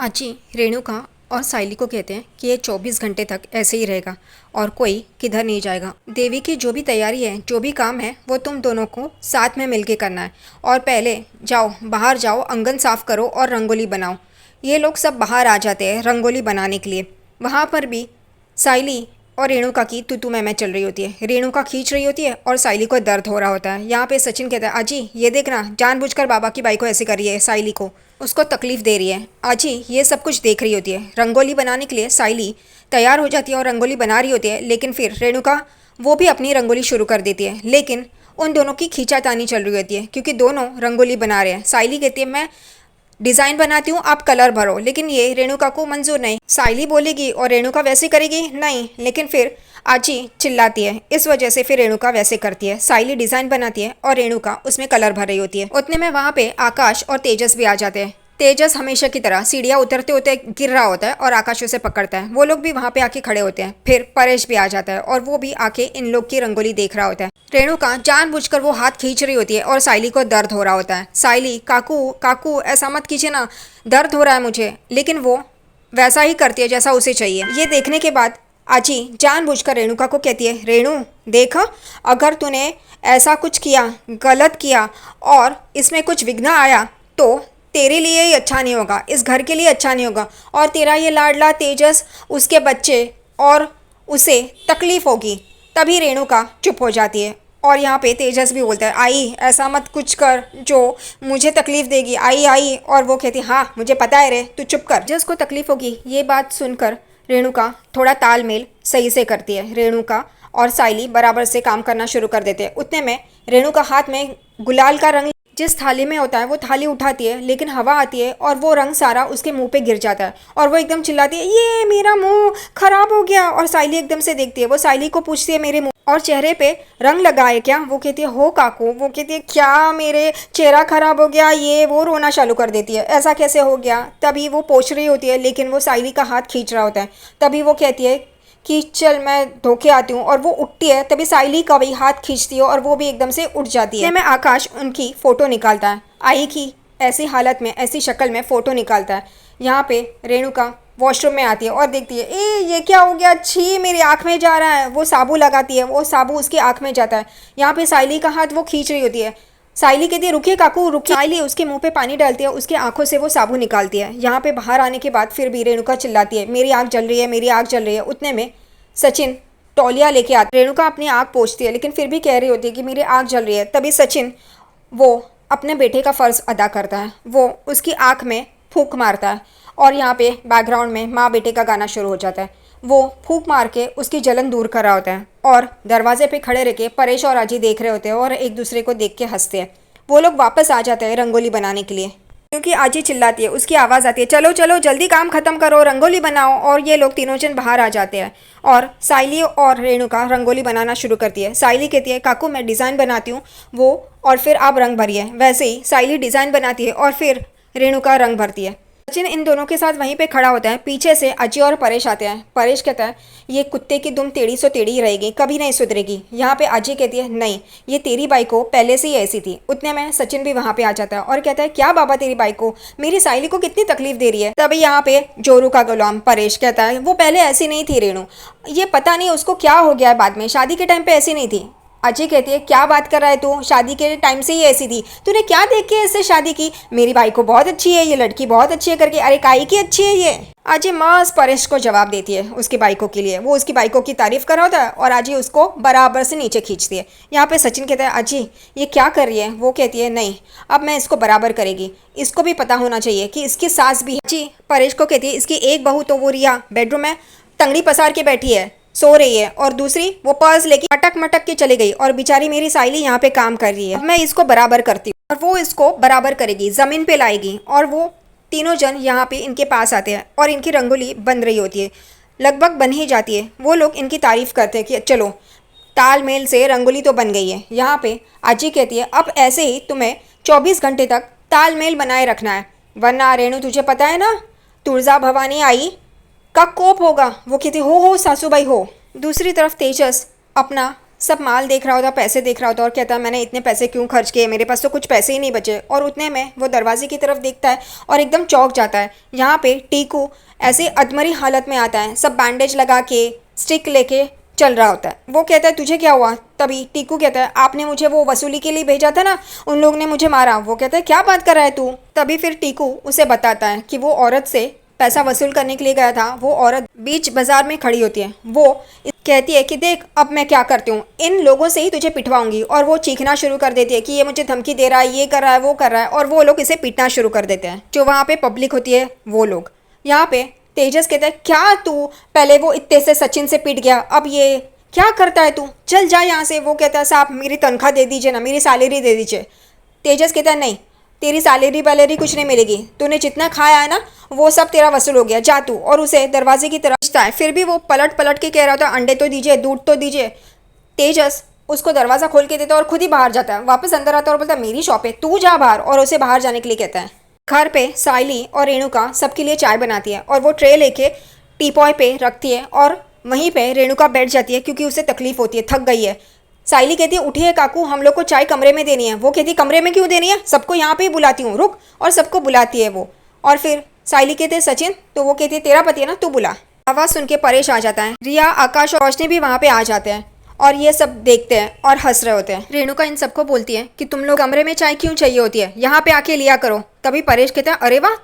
आजी रेणुका और साइली को कहते हैं कि ये 24 घंटे तक ऐसे ही रहेगा और कोई किधर नहीं जाएगा। देवी की जो भी तैयारी है, जो भी काम है, वो तुम दोनों को साथ में मिलके करना है। और पहले जाओ, बाहर जाओ, आंगन साफ करो और रंगोली बनाओ। ये लोग सब बाहर आ जाते हैं रंगोली बनाने के लिए। वहाँ पर भी साइली और रेणुका की तू मैं चल रही होती है। रेणुका खींच रही होती है और साइली को दर्द हो रहा होता है। यहाँ पे सचिन कहता है, आजी ये देखना, जानबूझकर बाबा की बाई को ऐसे कर रही है, साइली को उसको तकलीफ दे रही है। आजी ये सब कुछ देख रही होती है। रंगोली बनाने के लिए साइली तैयार हो जाती है और रंगोली बना रही होती है, लेकिन फिर रेणुका वो भी अपनी रंगोली शुरू कर देती है। लेकिन उन दोनों की खींचातानी चल रही होती है क्योंकि दोनों रंगोली बना रहे हैं। साइली कहती है, मैं डिज़ाइन बनाती हूँ, आप कलर भरो। लेकिन ये रेणुका को मंजूर नहीं। साइली बोलेगी और रेणुका वैसे करेगी नहीं, लेकिन फिर आजी चिल्लाती है। इस वजह से फिर रेणुका वैसे करती है। साइली डिज़ाइन बनाती है और रेणुका उसमें कलर भर रही होती है। उतने में वहाँ पे आकाश और तेजस भी आ जाते हैं। तेजस हमेशा की तरह सीढ़ियाँ उतरते होते गिर रहा होता है और आकाश उसे पकड़ता है। वो लोग भी वहाँ पे आके खड़े होते हैं। फिर परेश भी आ जाता है और वो भी आके इन लोग की रंगोली देख रहा होता है। रेणुका जानबूझकर वो हाथ खींच रही होती है और साइली को दर्द हो रहा होता है। साइली, काकू काकू ऐसा मत कीजिए ना, दर्द हो रहा है मुझे। लेकिन वो वैसा ही करती है जैसा उसे चाहिए। ये देखने के बाद आजी जानबूझकर रेणुका को कहती है, रेणु देख, अगर तूने ऐसा कुछ किया, गलत किया और इसमें कुछ विघ्न आया तो तेरे लिए ही अच्छा नहीं होगा, इस घर के लिए अच्छा नहीं होगा और तेरा ये लाडला तेजस, उसके बच्चे और उसे तकलीफ होगी। तभी रेणुका चुप हो जाती है और यहाँ पे तेजस भी बोलता है, आई ऐसा मत कुछ कर जो मुझे तकलीफ देगी। आई आई और वो कहती है, हाँ मुझे पता है रे, तू चुप कर, जिसको तकलीफ होगी। ये बात सुनकर रेणुका थोड़ा तालमेल सही से करती है। रेणुका और साइली बराबर से काम करना शुरू कर देते हैं। उतने में रेणुका हाथ में गुलाल का रंग जिस थाली में होता है वो थाली उठाती है, लेकिन हवा आती है और वो रंग सारा उसके मुंह पे गिर जाता है और वो एकदम चिल्लाती है, ये मेरा मुंह खराब हो गया। और साइली एकदम से देखती है। वो साइली को पूछती है, मेरे मुंह और चेहरे पे रंग लगा है क्या? वो कहती है, हो काकू। वो कहती है, क्या मेरे चेहरा खराब हो गया? ये वो रोना चालू कर देती है, ऐसा कैसे हो गया? तभी वो पोंछ रही होती है, लेकिन वो साइली का हाथ खींच रहा होता है। तभी वो कहती है कि चल मैं धोके आती हूँ, और वो उठती है। तभी साइली का भी हाथ खींचती है और वो भी एकदम से उठ जाती है। मैं आकाश उनकी फ़ोटो निकालता है। आई की ऐसी हालत में, ऐसी शक्ल में फ़ोटो निकालता है। यहाँ पे रेणुका वॉशरूम में आती है और देखती है, ये क्या हो गया? छी, मेरी आँख में जा रहा है। वो साबु लगाती है, वो साबु उसकी आँख में जाता है। यहाँ पे साइली का हाथ वो खींच रही होती है। साइली कहती है, रुकिए काकू रुकिए। साइली उसके मुंह पे पानी डालती है, उसकी आंखों से वो साबुन निकालती है। यहाँ पे बाहर आने के बाद फिर भी रेणुका चिल्लाती है, मेरी आंख जल रही है, मेरी आंख जल रही है। उतने में सचिन तौलिया लेके आता। रेणुका अपनी आंख पोंछती है, लेकिन फिर भी कह रही होती है कि मेरी आंख जल रही है। तभी सचिन वो अपने बेटे का फ़र्ज़ अदा करता है। वो उसकी आंख में फूंक मारता है और यहाँ पे बैकग्राउंड में माँ बेटे का गाना शुरू हो जाता है। वो फूंक मार के उसकी जलन दूर कर रहा होता है और दरवाजे पे खड़े रह के परेश और अजय देख रहे होते हैं और एक दूसरे को देख के हंसते हैं। वो लोग वापस आ जाते हैं रंगोली बनाने के लिए, क्योंकि आजी चिल्लाती है, उसकी आवाज़ आती है, चलो चलो जल्दी काम खत्म करो, रंगोली बनाओ। और ये लोग तीनों जन बाहर आ जाते हैं और साइली और रेणुका रंगोली बनाना शुरू करती है। साइली कहती है, काकू मैं डिज़ाइन बनाती हूँ वो, और फिर आप रंग भरिए। वैसे ही साइली डिज़ाइन बनाती है और फिर रेणुका रंग भरती है। सचिन इन दोनों के साथ वहीं पे खड़ा होता है। पीछे से अजय और परेश आते हैं। परेश कहता है, ये कुत्ते की दुम टेढ़ी सो टेढ़ी ही रहेगी, कभी नहीं सुधरेगी। यहाँ पे अजय कहती है, नहीं ये तेरी बाई को पहले से ही ऐसी थी। उतने में सचिन भी वहाँ पे आ जाता है और कहता है, क्या बाबा तेरी बाई को, मेरी साइली को कितनी तकलीफ दे रही है। तभी यहाँ पे जोरू का गुलाम परेश कहता है, वो पहले ऐसी नहीं थी रेणु, ये पता नहीं उसको क्या हो गया, बाद में शादी के टाइम पे ऐसी नहीं थी। अजय कहती है, क्या बात कर रहा है तू, शादी के टाइम से ही ऐसी थी, तूने क्या देख के ऐसे शादी की? मेरी बाई को बहुत अच्छी है, ये लड़की बहुत अच्छी है करके। अरे काई की अच्छी है ये? अजय मस्त परेश को जवाब देती है उसकी बाइकों के लिए। वो उसकी बाइकों की तारीफ कर रहा होता है और अजय उसको बराबर से नीचे खींचती है। यहाँ पे सचिन कहता है, अजय ये क्या कर रही है? वो कहती है, नहीं अब मैं इसको बराबर करेगी, इसको भी पता होना चाहिए कि इसकी सास भी है। अजय परेश को कहती है, इसकी एक बहू तो वो रिया बेडरूम में तंगड़ी पसार के बैठी है, सो रही है, और दूसरी वो पर्स लेके मटक मटक के चली गई, और बेचारी मेरी साइली यहाँ पे काम कर रही है। अब मैं इसको बराबर करती हूँ और वो इसको बराबर करेगी, ज़मीन पे लाएगी। और वो तीनों जन यहाँ पे इनके पास आते हैं और इनकी रंगोली बन रही होती है, लगभग बन ही जाती है। वो लोग इनकी तारीफ़ करते हैं कि चलो तालमेल से रंगोली तो बन गई है। यहाँ पे अजी कहती है, अब ऐसे ही तुम्हें 24 घंटे तक तालमेल बनाए रखना है, वरना रेणु तुझे पता है ना, तुळजा भवानी आई का कोप होगा। वो कहती, हो सासूबाई हो। दूसरी तरफ तेजस अपना सब माल देख रहा होता, पैसे देख रहा होता और कहता है मैंने इतने पैसे क्यों खर्च किए, मेरे पास तो कुछ पैसे ही नहीं बचे। और उतने में वो दरवाजे की तरफ देखता है और एकदम चौंक जाता है। यहाँ पे टीकू ऐसे अधमरी हालत में आता है, सब बैंडेज लगा के स्टिक लेके चल रहा होता है। वो कहता है तुझे क्या हुआ? तभी टीकू कहता है आपने मुझे वो वसूली के लिए भेजा था ना, उन लोग ने मुझे मारा। वो कहता है क्या बात कर रहा है तू? तभी फिर टीकू उसे बताता है कि वो औरत से पैसा वसूल करने के लिए गया था। वो औरत बीच बाजार में खड़ी होती है, वो कहती है कि देख अब मैं क्या करती हूँ, इन लोगों से ही तुझे पिटवाऊंगी। और वो चीखना शुरू कर देती है कि ये मुझे धमकी दे रहा है, ये कर रहा है, वो कर रहा है। और वो लोग इसे पीटना शुरू कर देते हैं, जो वहाँ पे पब्लिक होती है वो लोग। यहाँ पे तेजस कहता है क्या तू पहले वो इतने से सचिन से पिट गया, अब ये क्या करता है तू, चल जा यहाँ से। वो कहता है साहब मेरी तनख्वाह दे दीजिए ना, मेरी सैलरी दे दीजिए। तेजस कहता है नहीं, तेरी सैलरी वैलरी कुछ नहीं मिलेगी, तूने जितना खाया है ना वो सब तेरा वसूल हो गया, जा तू। और उसे दरवाजे की तरफ खींचता है। फिर भी वो पलट पलट के कह रहा होता है अंडे तो दीजिए, दूध तो दीजिए। तेजस उसको दरवाज़ा खोल के देता है और खुद ही बाहर जाता है। वापस अंदर आता है और बोलता है मेरी शॉप है, तू जा बाहर। और उसे बाहर जाने के लिए कहता है। घर पे साइली और रेणुका सबके लिए चाय बनाती है और वो ट्रे लेके टीपॉय पे रखती है और वहीं पे रेणुका बैठ जाती है क्योंकि उसे तकलीफ होती है, थक गई है। साइली कहती है उठिए काकू, हम लोग को चाय कमरे में देनी है। वो कहती है कमरे में क्यों देनी है, सबको यहाँ पे ही बुलाती हूँ, रुक। और सबको बुलाती है वो। और फिर साइली कहते हैं सचिन, तो वो कहती है तेरा पति है ना, तू बुला। आवाज़ सुन के परेश आ जाता है। रिया, आकाश और रोशनी भी वहाँ पे आ जाते हैं और ये सब देखते हैं और हंस रहे होते हैं। रेणुका इन सबको बोलती है कि तुम लोग कमरे में चाय क्यों चाहिए होती है, यहाँ पे आके लिया करो। तभी परेश कहता है अरे वाह,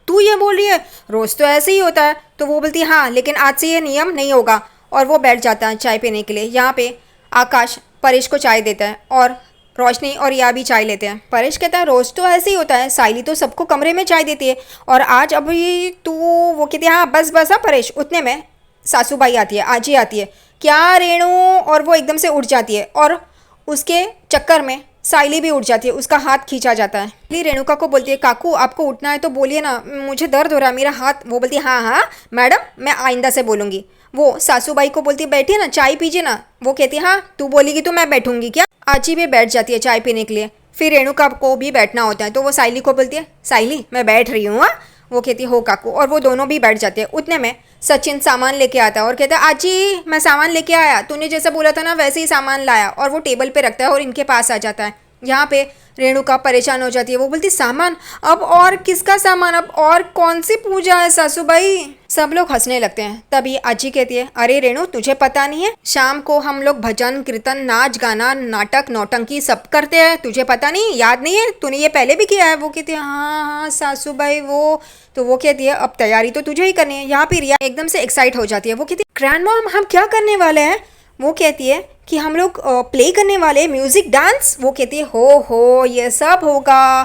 तू ये बोल रही है, रोज़ तो ऐसे ही होता है। तो वो बोलती है हाँ, लेकिन आज से ये नियम नहीं होगा। और वो बैठ जाता है चाय पीने के लिए। यहाँ पे आकाश परेश को चाय देता है और रोशनी और रिया भी चाय लेते हैं। परेश कहता है रोज़ तो ऐसे ही होता है, साइली तो सबको कमरे में चाय देती है और आज अभी तू। वो कहती है हाँ बस बस हाँ परेश। उतने में सासू बाई आती है, आजी आती है, क्या रेणु। और वो एकदम से उठ जाती है और उसके चक्कर में साइली भी उठ जाती है, उसका हाथ खींचा जाता है। साइली रेणुका को बोलती है काकू आपको उठना है तो बोलिए ना, मुझे दर्द हो रहा है मेरा हाथ। वो बोलती है हाँ हाँ मैडम, मैं आइंदा से बोलूँगी। वो सासू बाई को बोलती है बैठिए ना, चाय पीजिए ना। वो कहती है हाँ तू बोलेगी तो मैं बैठूंगी क्या। आजी भी बैठ जाती है चाय पीने के लिए। फिर रेणुका को भी बैठना होता है तो वो साइली को बोलती है साइली मैं बैठ रही हूँ। वो कहती है हो काकू। और वो दोनों भी बैठ जाते हैं। उतने में सचिन सामान लेके आता है और कहता है आजी मैं सामान लेके आया, तूने जैसा बोला था ना वैसे ही सामान लाया। और वो टेबल पे रखता है और इनके पास आ जाता है। यहाँ पे रेणुका परेशान हो जाती है। वो बोलती सामान, अब और किसका सामान, अब और कौन सी पूजा है सासूबाई। सब लोग हंसने लगते हैं। तभी आजी कहती है अरे रेणु तुझे पता नहीं है, शाम को हम लोग भजन कीर्तन नाच गाना नाटक नौटंकी सब करते हैं, तुझे पता नहीं, याद नहीं है, तूने ये पहले भी किया है। वो कहती है हाँ हाँ सासूबाई वो। तो वो कहती है अब तैयारी तो तुझे ही करनी है। यहाँ पे रिया एकदम से एक्साइट हो जाती है। वो कहती है ग्रैंड मॉम हम क्या करने वाले हैं। वो कहती है कि हम लोग प्ले करने वाले म्यूज़िक डांस। वो कहती है हो ये सब होगा।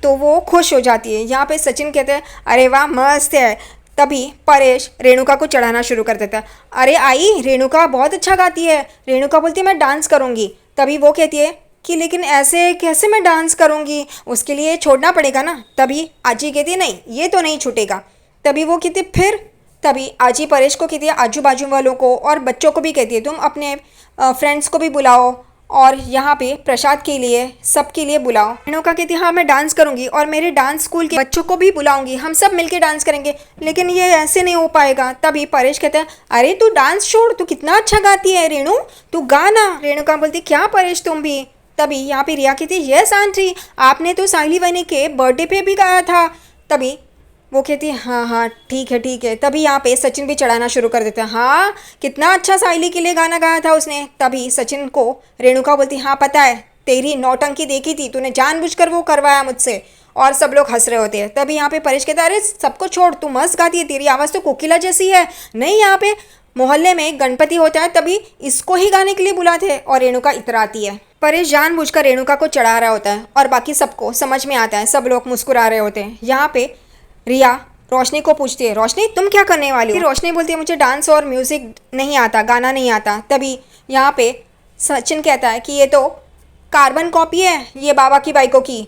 तो वो खुश हो जाती है। यहाँ पे सचिन कहते हैं अरे वाह मस्त है। तभी परेश रेणुका को चढ़ाना शुरू कर देता है। अरे आई रेणुका बहुत अच्छा गाती है। रेणुका बोलती है मैं डांस करूँगी। तभी वो कहती है कि लेकिन ऐसे कैसे मैं डांस करूँगी, उसके लिए छोड़ना पड़ेगा ना। तभी आजी कहती है नहीं ये तो नहीं छूटेगा। तभी वो कहती फिर। तभी आजी परेश को कहती है आजू बाजू वालों को और बच्चों को भी कहती है तुम अपने फ्रेंड्स को भी बुलाओ और यहाँ पे प्रसाद के लिए सबके लिए बुलाओ। रेणुका कहती है हाँ मैं डांस करूँगी और मेरे डांस स्कूल के बच्चों को भी बुलाऊंगी, हम सब मिलके डांस करेंगे। लेकिन ये ऐसे नहीं हो पाएगा। तभी परेश कहते हैं अरे तू डांस छोड़, तू कितना अच्छा गाती है रेणु, तू गा ना। रेणुका बोलती क्या परेश तुम भी। तभी यहाँ पे रिया कहती है यस आंटी, आपने तो साइली वनी के बर्थडे पे भी गाया था। तभी वो कहती है हाँ ठीक है। तभी यहाँ पे सचिन भी चढ़ाना शुरू कर देता है हाँ कितना अच्छा साइली के लिए गाना गाया था उसने। तभी सचिन को रेणुका बोलती हाँ पता है, तेरी नौटंकी देखी थी, तूने जानबूझकर वो करवाया मुझसे। और सब लोग हंस रहे होते हैं। तभी यहाँ पे परेश कहता है अरे सबको छोड़, तू मस्त गाती है, तेरी आवाज़ तो कोकिला जैसी है। नहीं यहाँ पे मोहल्ले में गणपति होता है तभी इसको ही गाने के लिए बुलाते हैं। और रेणुका इतराती है। परेश जानबूझकर रेणुका को चढ़ा रहा होता है और बाकी सबको समझ में आता है, सब लोग मुस्कुरा रहे होते हैं। यहाँ पे रिया रोशनी को पूछती है रोशनी तुम क्या करने वाली हो। रोशनी बोलती है मुझे डांस और म्यूज़िक नहीं आता, गाना नहीं आता। तभी यहाँ पे सचिन कहता है कि ये तो कार्बन कॉपी है ये बाबा की बाइकों की,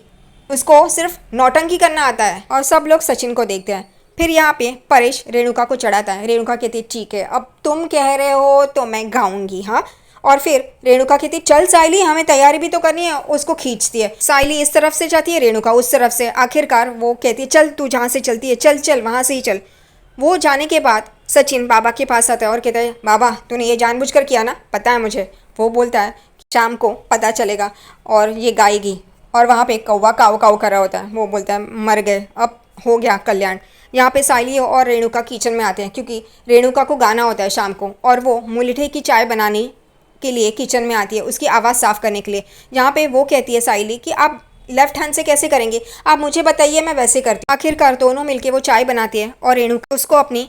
उसको सिर्फ नौटंकी करना आता है। और सब लोग सचिन को देखते हैं। फिर यहाँ पे परेश रेणुका को चढ़ाता है। रेणुका कहती है ठीक है अब तुम कह रहे हो तो मैं गाऊंगी हाँ। और फिर रेणुका कहती चल साइली हमें तैयारी भी तो करनी है। उसको खींचती है। साइली इस तरफ से जाती है, रेणुका उस तरफ से। आखिरकार वो कहती है चल तू जहाँ से चलती है चल वहाँ से ही चल। वो जाने के बाद सचिन बाबा के पास आता है और कहता है बाबा तूने ये जानबूझकर किया ना, पता है मुझे। वो बोलता है शाम को पता चलेगा और ये गाएगी। और वहाँ पे कौवा काव काव कर रहा होता है। वो बोलता है मर गए, अब हो गया कल्याण। यहाँ पे साइली और रेणुका किचन में आते हैं क्योंकि रेणुका को गाना होता है शाम को, और वो मुलठे की चाय बनाने के लिए किचन में आती है उसकी आवाज़ साफ़ करने के लिए। यहाँ पे वो कहती है साइली कि आप लेफ्ट हैंड से कैसे करेंगे, आप मुझे बताइए, मैं वैसे करती हूँ। आखिरकार दोनों मिलके वो चाय बनाती है और रेणुका उसको अपनी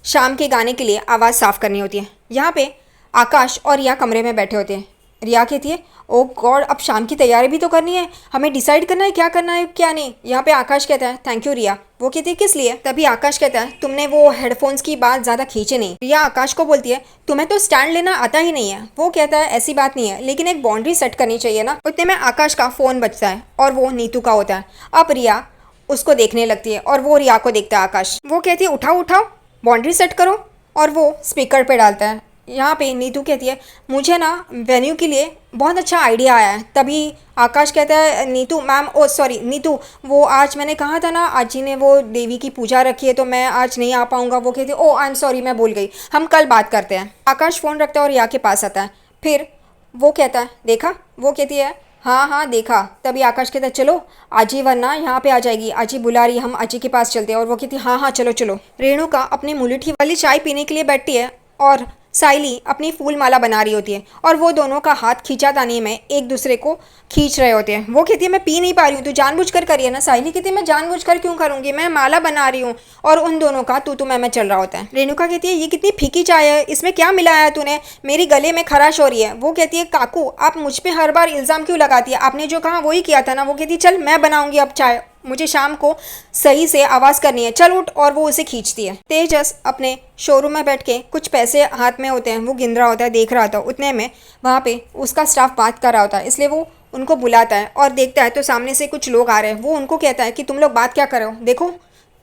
शाम के गाने के लिए आवाज़ साफ़ करनी होती है। यहाँ पे आकाश और रिया कमरे में बैठे होते हैं। रिया कहती है ओ गॉड, अब शाम की तैयारी भी तो करनी है, हमें डिसाइड करना है क्या करना है क्या नहीं। यहाँ पे आकाश कहता है थैंक यू रिया। वो कहती है किस लिए? तभी आकाश कहता है तुमने वो हेडफोन्स की बात ज़्यादा खींचे नहीं। रिया आकाश को बोलती है तुम्हें तो स्टैंड लेना आता ही नहीं है। वो कहता है ऐसी बात नहीं है, लेकिन एक बाउंड्री सेट करनी चाहिए ना। उतने में आकाश का फ़ोन बजता है और वो नीतू का होता है। अब रिया उसको देखने लगती है और वो रिया को देखता है आकाश। वो कहती है उठाओ उठाओ, बाउंड्री सेट करो, और वो स्पीकर पे डालता है। यहाँ पे नीतू कहती है मुझे ना वेन्यू के लिए बहुत अच्छा आइडिया आया है। तभी आकाश कहता है नीतू मैम, ओ सॉरी नीतू, वो आज मैंने कहा था ना आज जी ने वो देवी की पूजा रखी है तो मैं आज नहीं आ पाऊँगा। वो कहती है ओ आई एम सॉरी, मैं भूल गई, हम कल बात करते हैं। आकाश फ़ोन रखता है और रिया के पास आता है। फिर वो कहता है देखा? वो कहती है हाँ हाँ देखा। तभी आकाश कहता है चलो आजी वरना यहाँ पे आ जाएगी, आजी बुला रही है, हम आजी के पास चलते हैं। और वो कहती है हाँ हाँ चलो चलो। रेणुका अपनी मुलठी वाली चाय पीने के लिए बैठती है और साइली अपनी फूल माला बना रही होती है और वो दोनों का हाथ खींचातानी में एक दूसरे को खींच रहे होते हैं। वो कहती है मैं पी नहीं पा रही हूँ, तू जानबूझकर करिए ना। साइली कहती है मैं जानबूझकर क्यों करूँगी, मैं माला बना रही हूँ। और उन दोनों का तू मैं चल रहा होता है। रेणुका कहती है ये कितनी फीकी चाय है, इसमें क्या मिलाया है तूने, मेरी गले में खराश हो रही है। वो कहती है काकू आप मुझ पर हर बार इल्ज़ाम क्यों लगाती है, आपने जो कहा वही किया था ना। वो कहती है चल मैं बनाऊंगी अब चाय, मुझे शाम को सही से आवाज़ करनी है, चल उठ। और वो उसे खींचती है। तेजस अपने शोरूम में बैठ के कुछ पैसे हाथ में होते हैं वो गिन रहा होता है, देख रहा होता है। उतने में वहाँ पे उसका स्टाफ बात कर रहा होता है, इसलिए वो उनको बुलाता है और देखता है तो सामने से कुछ लोग आ रहे हैं। वो उनको कहता है कि तुम लोग बात क्या कर रहे हो, देखो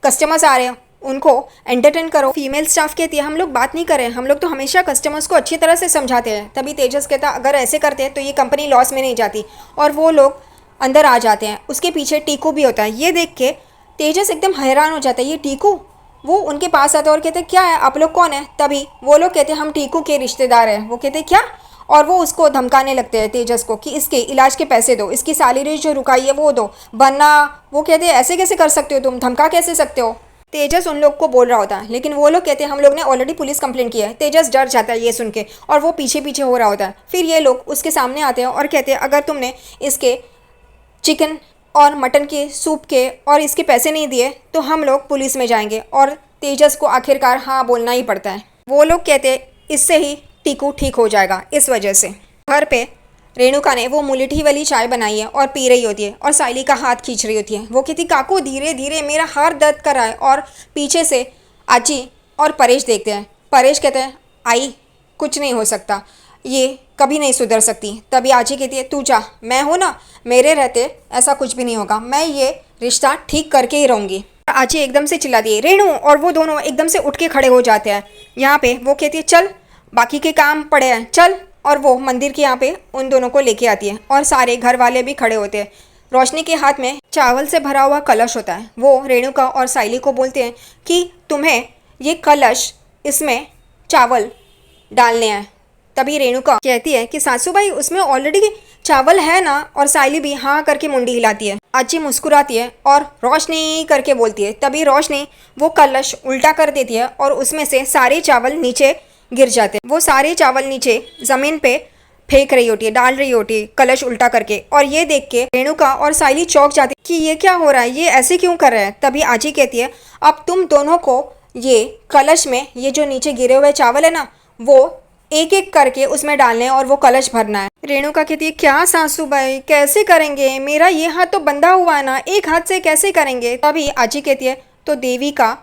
कस्टमर्स आ रहे हैं, उनको एंटरटेन करो। फीमेल स्टाफ कहती है हम लोग बात नहीं कर रहे हैं, हम लोग तो हमेशा कस्टमर्स को अच्छी तरह से समझाते हैं। तभी तेजस कहता है अगर ऐसे करते हैं तो ये कंपनी लॉस में नहीं जाती। और वो लोग अंदर आ जाते हैं। उसके पीछे टीकू भी होता है। ये देख के तेजस एकदम हैरान हो जाता है, ये टीकू। वो उनके पास आता है और कहते हैं क्या है, आप लोग कौन है? तभी वो लोग कहते हैं हम टीकू के रिश्तेदार हैं। वो कहते हैं क्या? और वो उसको धमकाने लगते हैं तेजस को कि इसके इलाज के पैसे दो, इसकी सैलरी जो रुकाई है वो दो, वरना। वो कहते हैं ऐसे कैसे कर सकते हो तुम, धमका कैसे सकते हो? तेजस उन लोग को बोल रहा होता है, लेकिन वो लोग कहते हैं हम लोग ने ऑलरेडी पुलिस कंप्लेंट किया है। तेजस डर जाता है ये सुन के और वो पीछे पीछे हो रहा होता है। फिर ये लोग उसके सामने आते हैं और कहते हैं अगर तुमने इसके चिकन और मटन के सूप के और इसके पैसे नहीं दिए तो हम लोग पुलिस में जाएंगे। और तेजस को आखिरकार हाँ बोलना ही पड़ता है। वो लोग कहते हैं इससे ही टीकू ठीक हो जाएगा। इस वजह से घर पे रेणुका ने वो मुलठी वाली चाय बनाई है और पी रही होती है और साइली का हाथ खींच रही होती है। वो कहती काकू धीरे धीरे, मेरा हाथ दर्द कर रहा है। और पीछे से आजी और परेश देखते हैं। परेश कहते हैं आई कुछ नहीं हो सकता, ये कभी नहीं सुधर सकती। तभी आजी कहती है तू जा, मैं हूँ ना, मेरे रहते ऐसा कुछ भी नहीं होगा, मैं ये रिश्ता ठीक करके ही रहूँगी। आजी एकदम से चिल्ला दिए रेणु, और वो दोनों एकदम से उठ के खड़े हो जाते हैं। यहाँ पे वो कहती है चल बाकी के काम पड़े हैं चल। और वो मंदिर के यहाँ पे उन दोनों को लेके आती है और सारे घर वाले भी खड़े होते हैं। रोशनी के हाथ में चावल से भरा हुआ कलश होता है। वो रेणुका और साइली को बोलते हैं कि तुम्हें ये कलश, इसमें चावल डालने हैं। तभी रेणुका कहती है कि सासू भाई उसमें ऑलरेडी चावल है ना। और साइली भी हाँ करके मुंडी हिलाती है। आजी मुस्कुराती है और रोशनी करके बोलती है। तभी रोशनी वो कलश उल्टा कर देती है और उसमें से सारे चावल नीचे गिर जाते हैं। वो सारे चावल नीचे ज़मीन पे फेंक रही होती है, डाल रही होती है कलश उल्टा करके। और ये देख के रेणुका और साइली चौंक जाती है कि ये क्या हो रहा है, ये ऐसे क्यों कर रहे हैं। तभी आजी कहती है अब तुम दोनों को ये कलश में ये जो नीचे गिरे हुए चावल है ना, वो एक एक करके उसमें डालने और वो कलश भरना है। रेणुका कहती है क्या सासू भाई कैसे करेंगे, मेरा ये हाथ तो बंधा हुआ है ना, एक हाथ से कैसे करेंगे। तभी आजी कहती है तो देवी का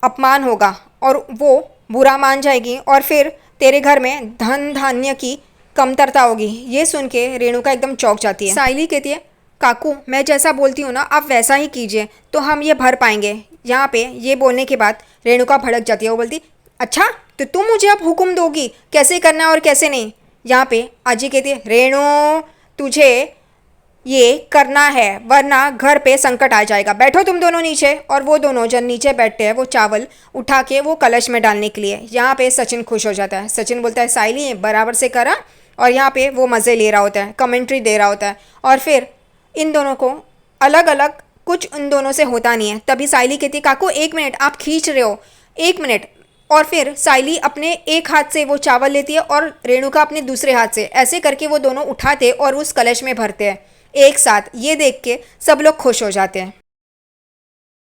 अपमान होगा और वो बुरा मान जाएगी और फिर तेरे घर में धन धान्य की कमतरता होगी। ये सुन के रेणुका एकदम चौंक जाती है। साइली कहती है काकू मैं जैसा बोलती हूँ ना आप वैसा ही कीजिए तो हम ये भर पाएंगे। यहाँ पे ये बोलने के बाद रेणुका भड़क जाती है। वो बोलती अच्छा तो तुम मुझे अब हुक्म दोगी कैसे करना है और कैसे नहीं। यहाँ पे आजी कहती है रेणु तुझे ये करना है वरना घर पे संकट आ जाएगा। बैठो तुम दोनों नीचे। और वो दोनों जन नीचे बैठते हैं वो चावल उठा के वो कलश में डालने के लिए। यहाँ पे सचिन खुश हो जाता है। सचिन बोलता है साइली बराबर से करा। और यहाँ पे वो मज़े ले रहा होता है, कमेंट्री दे रहा होता है। और फिर इन दोनों को अलग अलग कुछ इन दोनों से होता नहीं है। तभी साइली कहती है काकू 1 मिनट आप खींच रहे हो, 1 मिनट। और फिर साइली अपने एक हाथ से वो चावल लेती है और रेणुका अपने दूसरे हाथ से, ऐसे करके वो दोनों उठाते और उस कलश में भरते हैं एक साथ। ये देख के सब लोग खुश हो जाते हैं।